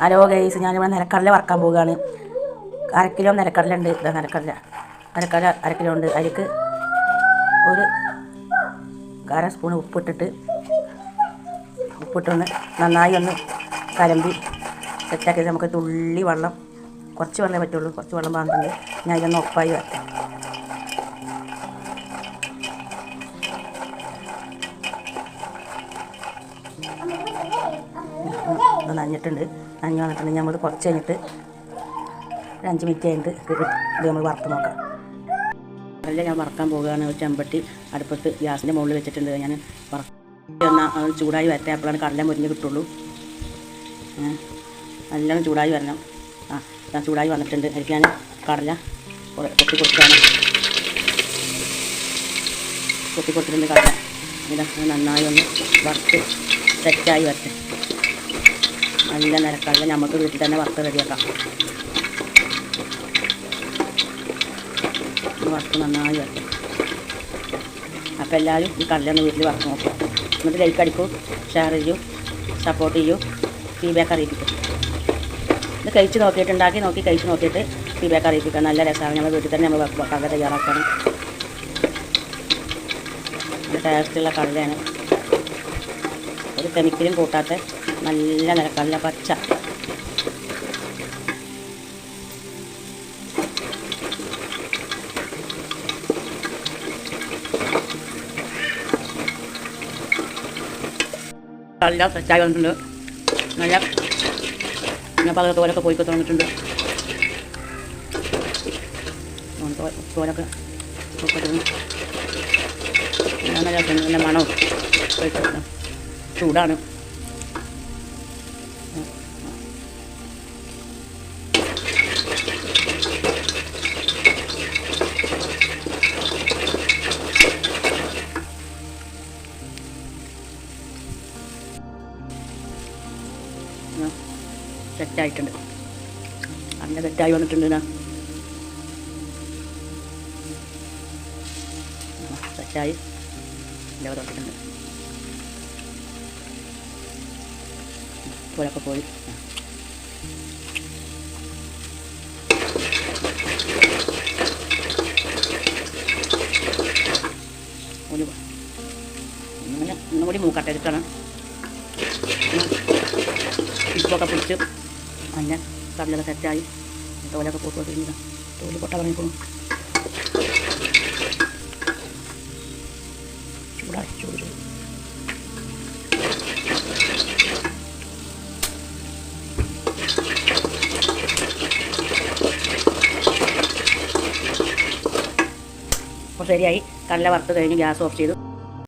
Hello guys, ഞാനിവിടെ നിലക്കടല വറക്കാൻ പോവുകയാണ്. 1/2 കിലോ നിലക്കടല ഉണ്ട്. ഇതാ നിലക്കടല 1/2 കിലോ ഉണ്ട്. അതിലേക്ക് ഒരു 1/2 സ്പൂൺ ഉപ്പിട്ടൊന്ന് നന്നായി ഒന്ന് കലമ്പി സെറ്റാക്കി നമുക്ക് തുള്ളി വെള്ളം, കുറച്ച് വെള്ളമേ പറ്റുള്ളൂ, കുറച്ച് വെള്ളം പാകുന്നുണ്ട്. ഞാൻ ഇതൊന്ന് ഒപ്പായി വരട്ടെ. ഇത് നനഞ്ഞിട്ടുണ്ട്. നനഞ്ഞ് വന്നിട്ടുണ്ടെങ്കിൽ നമ്മൾ കുറച്ച് കഴിഞ്ഞിട്ട് ഒരു 5 മിനിറ്റ് കഴിഞ്ഞിട്ട് ഇത് നമ്മൾ വറുത്ത് നോക്കാം. കടല ഞാൻ വറക്കാൻ പോവുകയാണ്. ഒരു ചെമ്പട്ടി അടുപ്പത്ത് ഗ്യാസിൻ്റെ മുകളിൽ വെച്ചിട്ടുണ്ട്. ഞാൻ വറക്കുന്ന ചൂടായി വരട്ടെ. അപ്പോഴാണ് കടല മുരിഞ്ഞ് കിട്ടുള്ളൂ. നല്ലോണം ചൂടായി വരണം. ഞാൻ ചൂടായി വന്നിട്ടുണ്ട്. അതിലേക്ക് ഞാൻ കടല കൊത്തി കൊടുത്തിട്ടുണ്ട്. കടല ഇത് നന്നായി ഒന്ന് വറുത്ത് സെറ്റായി വരട്ടെ. നല്ല നിലക്കടല നമുക്ക് വീട്ടിൽ തന്നെ വറുത്ത് റെഡിയാക്കാം. വറുത്ത് നന്നായി വരട്ടെ. അപ്പോൾ എല്ലാവരും ഈ കടലൊന്ന് വീട്ടിൽ വറുത്ത് നോക്കും. എന്നിട്ട് ലൈക്ക് അടിക്കൂ, ഷെയർ ചെയ്യൂ, സപ്പോർട്ട് ചെയ്യൂ, ഫീഡ്ബാക്ക് അറിയിപ്പിക്കും. ഇത് കഴിച്ച് നോക്കിയിട്ട് കഴിച്ച് നോക്കിയിട്ട് ഫീഡ്ബാക്ക് അറിയിപ്പിക്കാം. നല്ല രസമാണ്. നമ്മൾ വീട്ടിൽ തന്നെ നമ്മൾ കടല തയ്യാറാക്കണം. നല്ല ടേസ്റ്റുള്ള കടലയാണ്. ഒരു കെമിക്കലും കൂട്ടാത്ത നല്ല നിലക്കടല പച്ച. കടല സെറ്റായി വന്നിട്ടുണ്ട്. നല്ല പകത്തോലൊക്കെ പോയി തോന്നിട്ടുണ്ട്. തോലൊക്കെ നല്ല രസം, നല്ല മണവും ചൂടാണ്. സെറ്റായിട്ടുണ്ട്. അങ്ങനെ സെറ്റായി വന്നിട്ടുണ്ട്. സെറ്റായി ഇല്ല തൊട്ടിട്ടുണ്ട്. പോലൊക്കെ പോയി ഒന്നുകൂടി മൂക്കട്ടെ എടുക്കണം. ഇപ്പൊക്കെ പിടിച്ച് അങ്ങനെ കടലൊക്കെ സെറ്റായി തോലൊക്കെ പോയിക്കൊണ്ടിരുന്നില്ല. തോല് പൊട്ട പറഞ്ഞിരിക്കുന്നു. ചൂടായി ചൂട് അപ്പോൾ ശരിയായി. കടല വറുത്ത് കഴിഞ്ഞ് ഗ്യാസ് ഓഫ് ചെയ്തു.